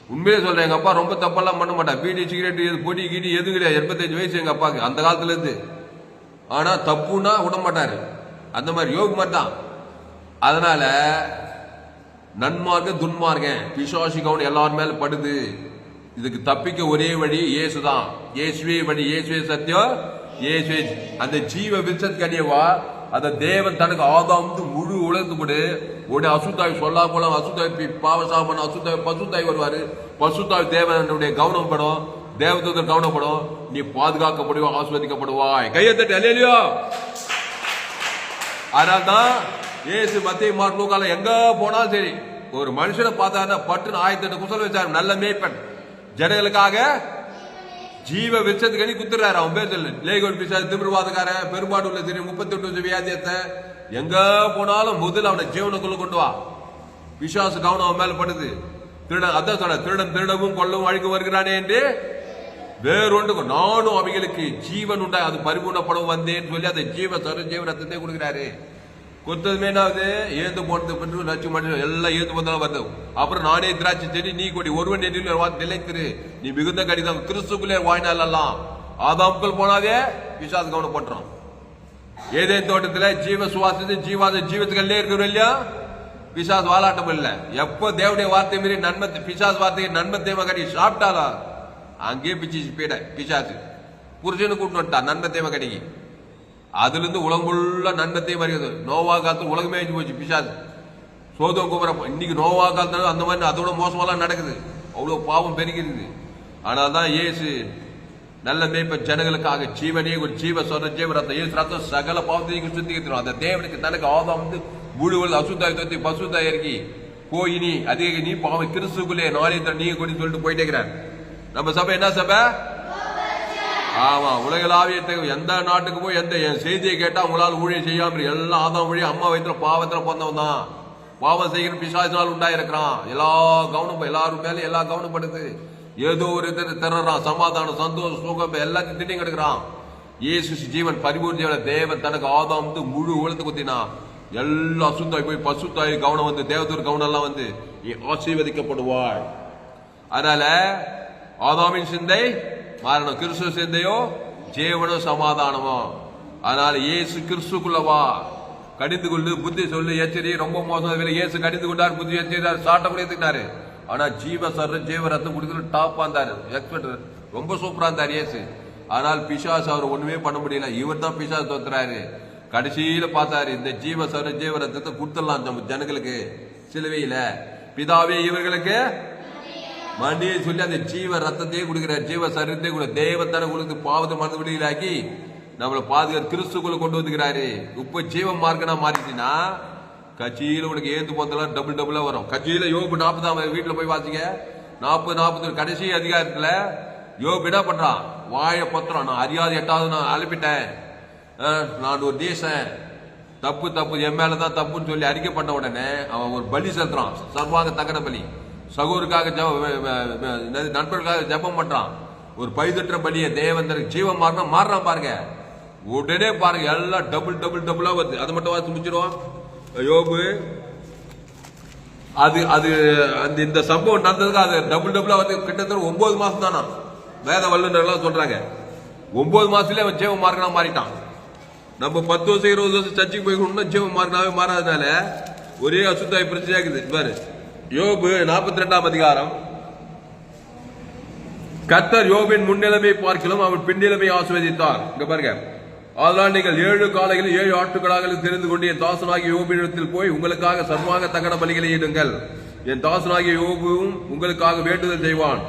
உண்மையிலே சொல்றேன், எங்க அப்பா ரொம்ப தப்பெல்லாம் பண்ண மாட்டான். பீடி சிகரெட் பொடி கீடி எதுவும் கிடையாது. 85 வயசு எங்க அப்பாவுக்கு அந்த காலத்துல இருந்து. ஆனா தப்புன்னா விட மாட்டாரு. அந்த மாதிரி யோக மாட்டான். அதனால நன்மார்க்க துன்மார்க்க பிசாசு கவுன் எல்லாரும் மேல படுது. இதுக்கு தப்பிக்க ஒரே வழி இயேசுதான். இயேசுவே வழி, இயேசுவே சத்தியம், இயேசுவே அந்த ஜீவ விருட்சத்துக்கு அடியவா. அந்த தேவன் தனக்கு ஆதாம் முழு உலகத்துப்படு உடனே அசுத்தாய் சொல்லா போலாம். அசுத்தாய் பாவசாமன், அசுத்தாய் பசுத்தாய் வருவாரு. பசுத்தாய் தேவனுடைய கவனம் படும், தேவதூதர் கவனப்படும். நீ பாதுகாக்கப்படுவா, ஆஸ்வதிக்கப்படுவாய். கையத்தட்டு அல்லேலூயா. அதனால்தான் இயேசு மத்திய மார்க் லூக்கால எங்க போனாலும் சரி, ஒரு மனுஷனை பார்த்தாருன்னா பட்டுன்னு 1008 குசல் வச்சாரு. நல்ல மேய்ப்பன், ஜனங்களுக்காக ஜீவ விருட்சத்துக்கு அடி குத்துறாரு. அவன் பேர் சொல்லு, லேகோன் பிசாசு, திமிர்வாதக்காரன், பெரும்பாடு உள்ள தெரியும், 38 வியாதியத்தை எங்க போனாலும் முதல்ல அவனை ஜீவனுக்குள்ள கொண்டு வா. பிசாசு கவனம் அவன் மேல படுது. திருடன் அதான் சொல்ற, திருடன் திருடவும் கொல்லவும் அழிக்க வருகிறானே என்று வேறொன்று நானும் அவைகளுக்கு ஜீவன் உண்டா அது பரிபூர்ணப்படம் வந்தேன்னு சொல்லி அதை ஜீவனத்தை கொடுக்கிறாரு. கொத்ததுமே என்னாவது ஏந்து போனது நச்சு மனுஷன் எல்லாம் ஏந்து போனாலும் வருது. அப்புறம் நானே திராட்சை செடி நீ கொடி ஒருவன் நிலைத்திரு நீ மிகுந்த கடிதம் கிறிஸ்துக்குள்ளே வாய்நாளெல்லாம். ஆதாமுக்குள் போனாதே பிசாசு கவனம் பண்றோம். ஏதேன் தோட்டத்துல ஜீவ சுவாசத்து ஜீவத்துக்கல்லே இருக்கிறோம் இல்லையா? பிசாசு வாலாட்டம் இல்ல. எப்போ தேவடைய வார்த்தை மீறி நன்மை பிசாசு வார்த்தையை நன்மை தேவை கடி சாப்பிட்டாலா அங்கேயே பிச்சு போயிட. பிசாசு புருஷனு கூப்பிட்டு வந்துட்டா நன்மை தேவை கடிக்கு. அதுல இருந்து உலகமுள்ள நன்மத்தையும் வருகிறது. நோவா காலத்துல உலகமே அழிஞ்சு போச்சு பிசாசு. சோதம் குமரம் இன்னைக்கு நோவா காலத்துல அந்த மாதிரி அதோட மோசமெல்லாம் நடக்குது. அவ்வளவு பாவம் பெருகிறது. ஆனால்தான் இயேசு நல்ல மேய்ப்ப ஜனங்களுக்காக ஜீவனே ஒரு ஜீவ சொல்ற ஜீவ ரத்தம், இயேசு ரத்தம் சகல பாவத்தையும் சுத்திக்கிறோம். அந்த தேவனுக்கு தனக்கு ஆதாம் முழுவல் அசுத்தாய் தொத்தி பசுத்தாய் இறக்கி போய் நீ அதிக நீ பாவம் கிறிஸ்துக்குள்ளே நாளைய நீங்க கொண்டு சொல்லிட்டு போயிட்டே இருக்கிறார். நம்ம சபை என்ன சபை? ஆமா, உலகளாவிய எந்த நாட்டுக்கு போய் எந்த செய்தியை கேட்டா உங்களால் ஊழியம் செய்யாம எல்லாம் ஆதாம் ஊழிய அம்மா வயிற்றுல பாவத்துல பிறந்தவன் தான். பாவம் செய்கிற பிசாசினால் உண்டாயிருக்கிறான். எல்லா கவனம் எல்லாரும் மேல எல்லா கவனப்படுது. ஏதோ ஒரு திறறான். சமாதானம் சந்தோஷம் சுகம் எல்லாத்தையும் திண்டி கிடக்குறான். இயேசு ஜீவன் பரிபூர்ண தேவன் தனக்கு ஆதாம் முழு உலகத்தை குத்தினா எல்லா அசுத்தாய் போய் பசுத்தாய் கவனம் வந்து தேவதூர் கவனம் எல்லாம் வந்து நீ ஆசீர்வதிக்கப்படுவாய். அதனால ஆதாமின் சிந்தை மாறணும், கிறிஸ்துவ சிந்தையோ ஜீவனோ சமாதானமோ. அதனால இயேசு கிறிஸ்துக்குள்ளவா, கடிந்து கொண்டு புத்தி சொல்லு எச்சரி. ரொம்ப மோசம் இயேசு கடிந்து கொண்டார், புத்தி எச்சரித்தார், சாட்டம் எடுத்துக்கிட்டாரு. ஆனா ஜீவ ரத்தம் குடிக்கிறது டாப்பா இருந்தாரு, எக்ஸ்பர்ட், ரொம்ப சூப்பரா இருந்தார் இயேசு. ஆனால் பிசாசு அவர் ஒண்ணுமே பண்ண முடியல. இவர் தான் பிசாசு தோத்துறாரு. கடைசியில பார்த்தாரு, இந்த ஜீவ ரத்தத்தை கொடுத்துடலாம் நம்ம ஜனங்களுக்கு சிலுவையில. பிதாவே இவர்களுக்கு மண்டியை சொல்லி அந்த ஜீவ ரத்தத்தையே கொடுக்கிறார், ஜீவ சரீரத்தையே கூட தேவத்தான கொடுத்து பாவத்தை மறந்து விடுதலாக்கி நம்மளை பாதுகாத்து கிறிஸ்துக்குள்ள கொண்டு வந்துக்கிறாரு. இப்ப ஜீவ மார்க்கனா மாறிட்டுனா கட்சியில உனக்கு ஏந்து போதெல்லாம் டபுளா வரும். கட்சியில யோபு 40 வீட்டுல போய் வாசிங்க, 40 கடைசி அதிகாரத்துல யோபு என்ன பண்றான்? வாய பத்திரம், நான் அறியாத 8வது நான் அனுப்பிட்டேன், நான் ஒரு தேசம் தப்பு என் மேலதான் தப்புன்னு சொல்லி அறிக்கை பண்ண உடனே அவன் ஒரு பலி செலுத்துறான், சர்வாங்க தகன பலி. சகோருக்காக நண்பர்களுக்காக ஜபம் பண்றான். ஒரு பைதற்ற பலிய தேவன் ஜீவன் மாறினான் பாருங்க. உடனே பாருங்க எல்லாம் டபுளா வருது. அது மட்டும் வாசி முடிச்சிருவோம் யோபு. அது அந்த இந்த சம்பவம் நடந்ததுக்கு அது டபுளா வந்து கிட்டத்தட்ட 9 மாசம் தானா வேத வல்லுநர்கள் சொல்றாங்க. 9 மாசத்துல அவன் ஜீவன் மார்க்கனா மாறிட்டான். நம்ம 10 வருஷம் 20 வருஷம் சர்ச்சைக்கு போய் ஜீவன் மார்க்கனாவே மாறாதனால ஒரே அசுத்தாய் பிரச்சனை இருக்குது பாரு. யோபு 42 அதிகாரம். கர்த்தர் யோபின் முன்னிலைமை பார்க்கலாம், அவன் பின்னிலைமை ஆசீர்வதித்தார். இங்க பாருங்க, அதனால் நீங்கள் 7 காலைகளில் 7 ஆட்டுக்களாக தெரிந்து கொண்டு என் தாசனாகிய யோபினிடத்தில் போய் உங்களுக்காக சர்வாங்க தகன பலிகளை இடுங்கள். என் தாசனாகிய யோபுவும் உங்களுக்காக வேண்டுதல் செய்வான்.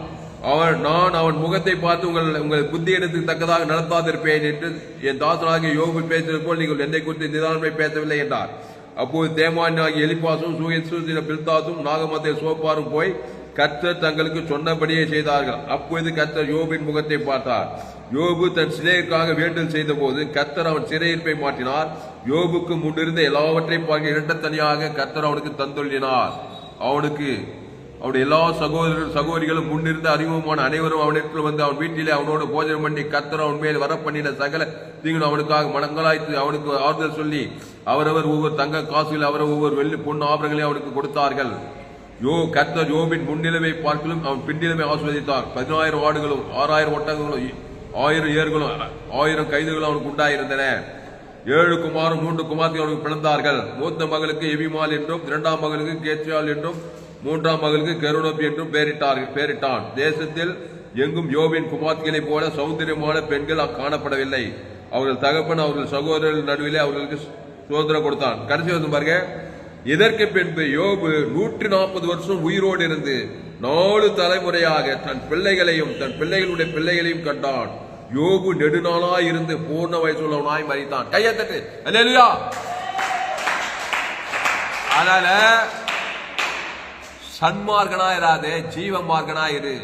நான் அவன் முகத்தை பார்த்து உங்கள் புத்தி இடத்துக்கு தக்கதாக நடத்தாதிருப்பேன் என்று என் தாசனாகிய யோபு பேசுவது போல் நீங்கள் என்னை குறித்து நிதானமை பேசவில்லை என்றார். அப்போது தேமானாகிய எலிப்பாசும் சூசின பில்தாசும் நாகமத்தை சோப்பாரும் போய் கர்த்தர் தங்களுக்கு சொன்னபடியே செய்தார்கள். அப்பொழுது கர்த்தர் யோபின் முகத்தை பார்த்தார். யோபு தன் சிலைக்காக வேண்டல் செய்த போது கர்த்தர் அவன் சிறையிருப்பை மாற்றினார். யோபுக்கு முன்னிருந்த எல்லாவற்றையும் பார்க்க இரட்டத்தனியாக கர்த்தர் அவனுக்கு தந்துள்ளினார். அவனுக்கு அவனுடைய எல்லா சகோதரிகளும் முன்னிருந்த அறிமுகமான அனைவரும் அவனிடத்தில் வந்து அவன் வீட்டிலே அவனோடு போஜனம் பண்ணி கர்த்தர் அவன் மேல் வரப்பண்ணின சகல தீங்கு அவனுக்காக மனங்களாய்த்து அவனுக்கு ஆறுதல் சொல்லி அவரவர் ஒவ்வொரு தங்க காசுகள் அவரவர் ஒவ்வொரு வெள்ளி பொன் ஆபரணங்களை அவனுக்கு கொடுத்தார்கள். கர்த்தர் யோபின் முன்னிலைமை பார்க்கலும் அவன் பின்னிலைமை ஆஸ்வதித்தார். 10,000 ஆடுகளும் 6,000 ஒட்டகங்களும் 1000 ஏர்களும் 1000 கைதுகளும் அவனுக்கு உண்டாயிருந்தன. 7 குமாரும் 3 குமார்த்தி அவனுக்கு பிறந்தார்கள். மூத்த மகளுக்கு எபிமால் என்றும் 2ஆம் மகளுக்கு கேத்ரியால் என்றும் 3ஆம் மகளுக்கு கெருனோப் என்றும் பெயரிட்டான். தேசத்தில் எங்கும் யோபின் குமார்த்திகளைப் போல சௌந்தரியமான பெண்கள் காணப்படவில்லை. அவர்கள் தகப்பன் அவர்கள் சகோதரர்கள் நடுவிலே அவர்களுக்கு சுதந்திரம் கொடுத்தான். கடைசி வந்து பாருங்க, இதற்கு பின்பு யோபு 140 வருஷம் உயிரோடு இருந்து 4 தலைமுறையாக தன் பிள்ளைகளையும் தன் பிள்ளைகளுடைய பிள்ளைகளையும் கண்டான். யோபு நெடுநாளாய் இருந்து பூர்ண வயசுள்ளவனாய் மரித்தான். கையத்தட்டு அல்லேலூயா. அதனால சன்மார்கனாயிராதே, ஜீவ மார்கனாயிரு.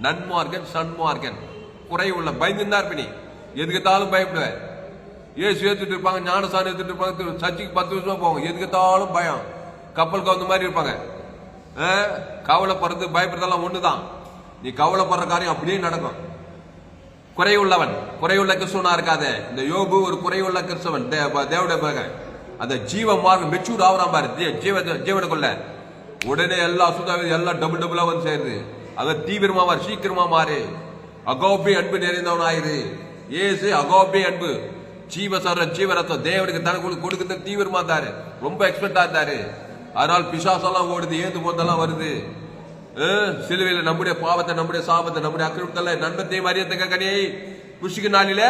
நன்மார்கன் சன்மார்கன் குறைவுள்ள பயந்துதான் இருப்பி. எதுக்குத்தாலும் பயப்படுவேன். ஏசு ஏத்துட்டு இருப்பாங்க, ஞானசானம் ஏத்துட்டு இருப்பாங்க, சர்ச்சைக்கு 10 வருஷமா போவாங்க. எதுக்குத்தாலும் பயம். கப்பலுக்கு வந்த மாதிரி இருப்பாங்க. கவலைப்படுறது பயப்படுறதெல்லாம் ஒண்ணுதான். நீ கவலைப்படுற காரியம் அப்படியே நடக்கும். குறையுள்ளவன் குறையுள்ள கிறிஸ்துவனா இருக்காத. இந்த யோபு ஒரு குறையுள்ள கிறிஸ்தவன், தேவடைய மகன். அந்த ஜீவ மார்க்கம் மெச்சூர் ஆகுறான் பாரு, ஜீவனுக்குள்ள உடனே எல்லா சுதாவி எல்லாம் டபுளா வந்து சேருது. அதை தீவிரமா மாறு, சீக்கிரமா மாறு. அகோபி அன்பு நிறைந்தவன் ஆயிரு. ஏசு அகோபி அன்பு, ஜீவரத்தம் தேவனுக்கு தனக்கு கொடுக்குறது தீவிரமா தாரு, ரொம்ப எக்ஸ்பெக்டா இருந்தாரு. அதனால பிசாசெல்லாம் ஓடுது, ஏந்து போதெல்லாம் வருது. சிலுவையில் நம்முடைய பாவத்தை, நம்முடைய சாபத்தை, நம்முடைய அக்கிரமத்தை நன்மத்தையும் அறியத்தக்க கனியை புஷ்டிக்கு நாளில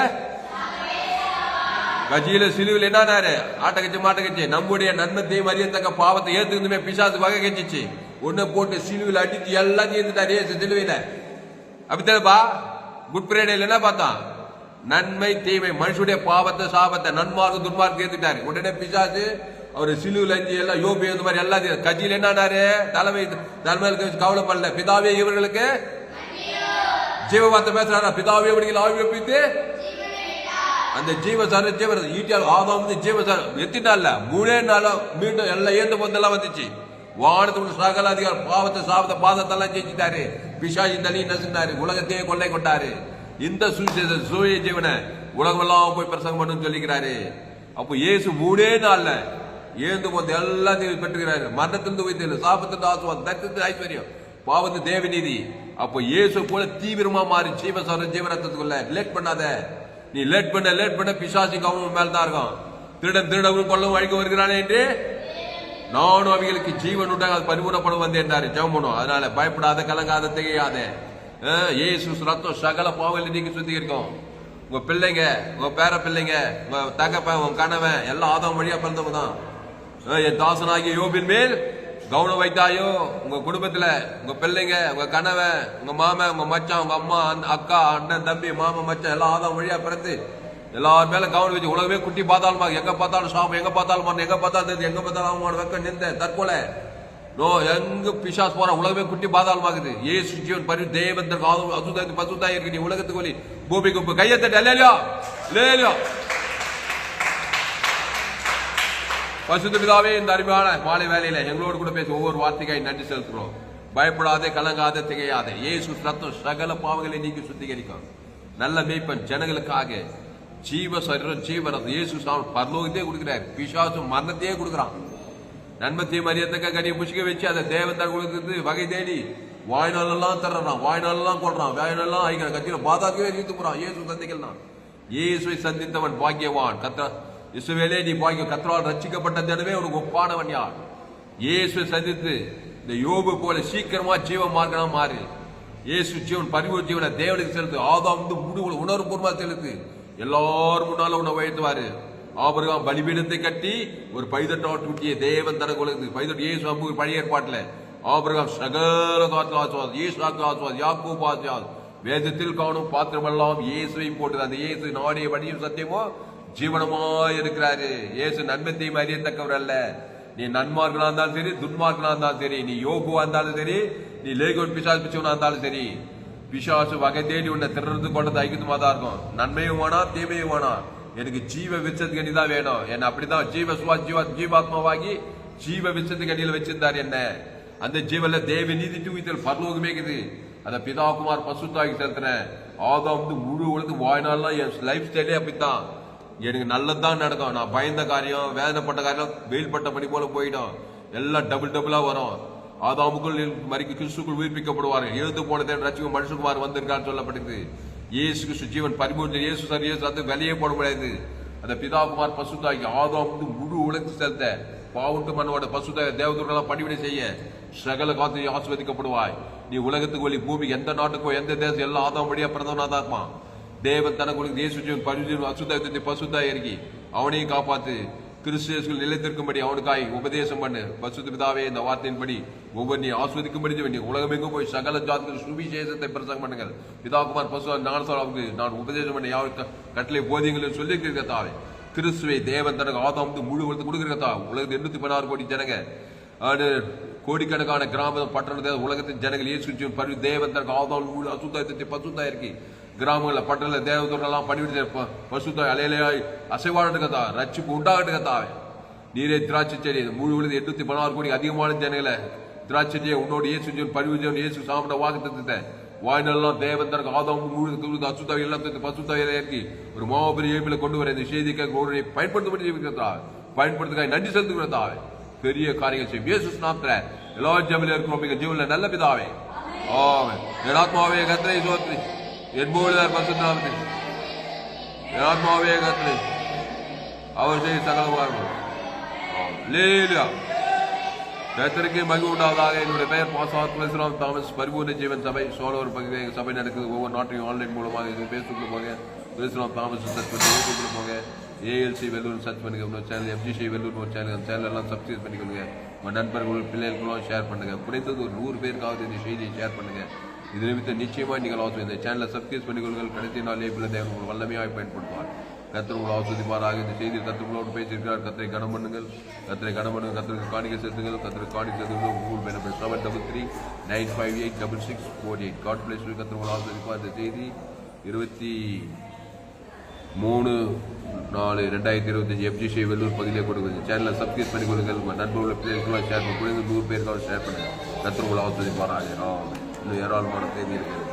கஜியில சிலுவையில் என்னாரு ஆட்டக்கச்சு மாட்டக்கச்சு நம்முடைய நன்மத்தையும் அறியத்தக்க பாவத்தை ஏத்துக்குமே பிசாசு வகை கச்சிச்சு. ஒண்ணு போட்டு சிலுவையில் அடிச்சு எல்லாத்தையும் இருந்துட்டாரு சிலுவையில. அப்படித்தானப்பா குட் ஃப்ரைடேல என்ன பார்த்தான்? நன்மை தீமை, மனுஷனுடைய பாவத்தை சாபத்தை, நன்மார்க்கு துன்மார்க்கு ஏத்துட்டாரு. உடனே பிசாசு அவரு சிலுவில் அஞ்சு எல்லாம் யோபி இந்த மாதிரி எல்லாத்தையும் கட்சியில் என்னாரு தலைமைக்கு கவலைப்படல. பிதாவே இவர்களுக்கு ஜீவவார்த்தை பேசுறாரா? பிதாவே இவர்கள் ஆவியப்பித்து அந்த ஜீவசார ஈட்டியால் ஆதாம் ஜீவசார எத்தினால 3 நாளா மீண்டும் எல்லாம் ஏந்து போதெல்லாம் வந்துச்சு. வானத்துக்கு சகல அதிகாரம் பாவத்தை சாபத்தை பாதத்தெல்லாம் ஜெயிச்சுட்டாரு. பிசாசி தனி நசுனாரு, உலகத்தையே கொள்ளை கொண்டாரு. இந்த சூரிய ஜீவனை உலகமெல்லாம் போய் பிரசங்கம் பண்ணு சொல்லிக்கிறாரு. அப்போ இயேசு 3 நாள்ல ஏந்து போது எல்லாத்தையும் பெற்றுகிறாரு. மரணத்திலிருந்து உயிர்த்தெழு, சாபத்திலிருந்து ஆசுவாதம், தரித்திரத்திலிருந்து ஐஸ்வர்யம், பாவத்து தேவநீதி. அப்போ இயேசு போல தீவிரமா மாறி ஜீவரத்தத்துக்குள்ள லேட் பண்ணாத. நீ லேட் பண்ண பிசாசிக்கு அவன் மேல்தான் இருக்கும். திருடவும் கொள்ளவும் அழிக்க வருகிறானே என்று நானும் அவைகளுக்கு ஜீவன் உண்டாக அது பரிபூர்ணப்படும் வந்து என்றாரு. ஜெபம் பண்ணும். அதனால பயப்படாத, கலங்காத, திகையாத. இயேசு ரத்தம் சகல பாவங்களை நீக்கி சுத்திகரிக்கும். உங்க பிள்ளைங்க, உங்க பேர பிள்ளைங்க, உங்க தகப்பன், உங்க கணவன் எல்லாம் ஆதாம் வழியா பிறந்தவங்க தான். என் தாசனாகிய யோபின் மேல் கவனம் வைத்தாயோ, உங்க குடும்பத்துல உங்க பிள்ளைங்க, உங்க கணவன், உங்க மாமன், உங்க மச்சான், உங்க அம்மா, அக்கா, அண்ணன், தம்பி, மாமன், மச்சான் எல்லாம் ஆதாம் வழியா பிறந்து எல்லாரும் மேல கவனம் வச்சு உலகமே குட்டி பார்த்தாலுமா, எங்க பார்த்தாலும் சாபம், எங்க பார்த்தாலும் மரணம், எங்க பார்த்தாலும் எங்க பார்த்தாலும் அவமான வெக்க நின்ற தற்கொலை எங்க பிசாஸ் போற உலகமே குட்டி பாதாளமாகுது. ஏசு ஜீவன் பரி தேவந்தர் அசுதாய் பசுதாய் இருக்கு. நீ உலகத்துக்கு ஒலி பூமிக்கு கையத்தட்டு அல்லேலூயா அல்லேலூயா. பசுத்த பிதாவே, இந்த அருமையான மாலை வேலையில எங்களோடு கூட பேசி ஒவ்வொரு வார்த்தைக்காய் நன்றி செலுத்துறோம். பயப்படாதே, கலங்காத, திகையாதே. இயேசு ரத்தம் சகல பாவங்களை நீக்கி சுத்திகரிக்கும். நல்ல மேய்ப்பன் ஜனங்களுக்காக ஜீவ சரீரம் ஜீவரத்தம் இயேசு பரலோகத்தையே கொடுக்கிறார். பிசாசு மரணத்தையே கொடுக்கிறான். நன்மத்தையும் மரியாதைக்க கனியை புஷிக்க வச்சு அதை தேவன் கொடுக்குறது வகை தேடி வாய்நாளெல்லாம் தர்றான், வாய்நாளெல்லாம் கொள்றான், வாய்நாளெல்லாம் ஐக்கிற கட்சியில பாதாக்கவே இழுத்து போறான். இயேசு சந்திக்கலாம். இயேசுவை சந்தித்தவன் பாக்கியவான். இசுவேலே நீ பாக்கியம். கர்த்தரால் ரட்சிக்கப்பட்ட ஜனமே உனக்கு ஒப்பானவன் யார்? இயேசு சந்தித்து இந்த யோபு போல சீக்கிரமா ஜீவ மார்க்கமா மாறு. இயேசு ஜீவன் பரிவு ஜீவனை தேவனுக்கு செலுத்து. ஆதாம் முடிவு உணர்வுபூர்வமா செலுத்து. எல்லாரும் முன்னால உன்னை உயர்த்துவாரு. ஆபிரகாம் பலிபீடத்தை கட்டி ஒரு பைதட்டாட்டுட்டிய தேவன் தனக்கு உலகத்துக்கு பைதட்டு இயேசு அம்பு பழைய ஏற்பாட்டுல ஆபிரகாம் சகல ஆசுவாஸ், ஈசாக்கு ஆசுவாஸ், யாக்கூப் ஆசுவாஸ். வேதத்தில் காணும் பாத்திரமெல்லாம் இயேசுவை போட்டது. அந்த இயேசு நாடிய வழியும் சத்தியமோ ஜீவனமாய் இருக்கிறாரு. இயேசு நன்மை தீமை அறியத்தக்கவர் அல்ல. நீ நன்மார்களா இருந்தாலும் சரி, துன்மார்களா இருந்தாலும் சரி, நீ யோகுவா இருந்தாலும் சரி, நீ லேகோன் பிசாசு பிச்சவனா இருந்தாலும் சரி, பிசாசு வகை தேடி உன்னை திறது கொண்டது ஐக்கியமா தான் இருக்கும். நன்மையும் வேணாம், தீமையும் வேணாம். எனக்கு ஜீவ விச்சத்துக்கு அடிதான் வேணும். என்ன அப்படிதான் ஜீவாத்மாவாகி ஜீவ விச்சத்துக்கு அடியில் வச்சிருந்தாரு என்ன. அந்த ஜீவன்ல தேவ நீதி தூக்கித்தல் பரலோகமே இருக்குது. அந்த பிதாகுமார் பசுத்தாகி செலுத்துறேன். ஆதாம் முழு உலகத்து வாய்நாள்லாம் என் லைஃப் ஸ்டைலே அப்படித்தான். எனக்கு நல்லதுதான் நடக்கும். நான் பயந்த காரியம், வேதனைப்பட்ட காரியம் வெயில்பட்ட படி போல போயிடும். எல்லாம் டபுளா வரும். ஆதாமுக்குள் மறிக்கு கிறிஸ்துக்குள் உயிர்ப்பிக்கப்படுவார்கள். எழுந்து போனதே ரட்சிக்கும் மனுஷகுமார் வந்திருக்கான்னு சொல்லப்படுது. இயேசு கிறிஸ்து ஜீவன் பரிபூர்ண இயேசு சார் இயேசு அது வெளியே போட முடியாது. அந்த பிதாகுமார் பசுத்தாகி ஆதாம் முழு உலகத்து செலுத்த பாவுண்டு மண்ணோட பசுத்தாய் தேவதூர்களெல்லாம் பணிவிடை செய்ய சகல காத்து ஆஸ்வதிக்கப்படுவாய். நீ உலகத்துக்கு வழி பூமி எந்த நாட்டுக்கோ எந்த தேசம் எல்லாம் ஆதாம் வழியா பிறந்தவனாதான் தேவன் தனக்கு இயேசு ஜீவன் பரிபூர்ண அசுத்தாயத்தை பசுத்தாய் இறக்கி அவனையும் காப்பாத்து கிறிஸ்து நிலைத்திருக்கும்படி அவனுக்காய் உபதேசம் பண்ணு. பசுத்த பிதாவே இந்த வார்த்தையின்படி ஒவ்வொரு நீ ஆஸ்வதிக்கும்படி உலகம் எங்கும் போய் சகல ஜாதிகள் சுவிசேஷத்தை பிரசங்கம் பண்ணுங்கள். பிதாகுமார் பசு நான் உபதேசம் பண்ண யாருக்கு கட்டளை போதியங்கள் சொல்லி தாவே. கிறிஸ்துவை தேவன் தனக்கு ஆதாம் முழு உலகத்து கொடுக்கிறதா. உலகத்து 816 கோடி ஜனங்க, கோடிக்கணக்கான கிராம பட்டண உலகத்தின் ஜனங்கள் இயேசு பரி தேவன் தனக்கு ஆதாம் முழு அசுத்தாயத்தை பசுத்தாய் இருக்கு. கிராமங்களில் பட்டண தேவதூரெல்லாம் பணிவிட பசுத்தாய் அலையிலையாய் அசைவாடுகத்தா ரட்சிப்பு உண்டாகட்டுகத்தாவே. நீரே திராட்சை செடி முழு உலகத்து 816 கோடி அதிகமான ஜனங்களை திராட்சை செடியை உன்னோட இயேசு பரிவு இயேசு சாப்பிட வாக்குத்தத்தை வாய்நெல்லாம் தேவன் தனக்கு ஆதாம் முழு அசுத்தாய் எல்லாத்தையும் பசுத்தாயில இறக்கி ஒரு மாபெரிய ஏபில கொண்டு வர இந்த செய்திக்காக பயன்படுத்தப்பட்டு ஜீவிக்கிறதா பயன்படுத்துக்காக நன்றி செலுத்துகிறதா. பெரிய காரியங்கள் செய்யும் இயேசு நாமத்திலே எல்லா ஜெபத்திலும் இருக்கிறோம் ஜீவனில் நல்ல பிதாவே. ஆமென். என் ஆத்மாவே கர்த்தரை ஸ்தோத்திரி. என்போடுதார் பரிசுத்த நாமத்தில் என் ஆத்மாவே கர்த்தரை அவர் செய்ய சகலமாக கர்த்தருக்கு மகிழ்வு உண்டாவதாக. என்னுடைய பெயர் பாஸ்டர் தாமஸ். பரிபூர்ண ஜீவன் சபை சோழர் பகுதியில் எங்கள் சபை நடக்குது. ஒவ்வொரு நாட்டையும் ஆன்லைன் மூலமாக இது பேஸ்புக்கில் போங்க, பேசுகிறோம் தாமஸ் சர்ச் பண்ணி யூடியூப்ல போங்க, ஏஎல்சி வெள்ளூர் சர்ச் பண்ணிக்கோங்க சேனல், எஃப்ஜிசி வெள்ளூர் ஒரு சேனல், சேனல் எல்லாம் சப்ஸ்கிரைப் பண்ணிக்கோங்க. உங்கள் நண்பர்கள் பிள்ளைகளுக்கெல்லாம் ஷேர் பண்ணுங்க. குறைந்தது ஒரு 100 பேருக்காவது இந்த செய்தியை ஷேர் பண்ணுங்க. இது நிமித்தம் நிச்சயமாக நீங்கள் ஆசை இந்த சேனலை சப்ஸ்கிரைப் பண்ணிக்கொள்ளுங்கள். கடைசி நாள் ஏபில் தேவன் உங்கள் வல்லமையாக பயன்படுத்துவார். கர்த்தர் உங்கள் ஆஸ்வதிப்பாராக. இந்த செய்தியில் கர்த்தர்களோடு பேசியிருக்கிறார். கர்த்தரை கனம் பண்ணுங்கள், கர்த்தரை கனம் பண்ணுங்கள், கர்த்தருக்கு காணிக்கை செலுத்துங்கள், கர்த்தருக்கு காணிக்கை செலுத்துங்கள். ஊர் நம்பர் 733-958-6648. God place. கர்த்தர் உங்கள் ஆஸ்வதிப்பார். இந்த செய்தி 23/4/2025 எஃப்ஜிசி வெள்ளூர் பகுதியில் கொடுக்குது. சேனலை சப்ஸ்கிரைப் பண்ணிக்கொள்ளுங்கள். உங்கள் நண்பர்கள் பிள்ளைகளுக்கெல்லாம் ஷேர் பண்ணி 100 பேருக்காக ஷேர் பண்ணுங்கள். கர்த்தர் உங்கள் ஆஸ்வதிப்பாராக. இன்னும் ஏராளமான செய்தி இருக்கிறது.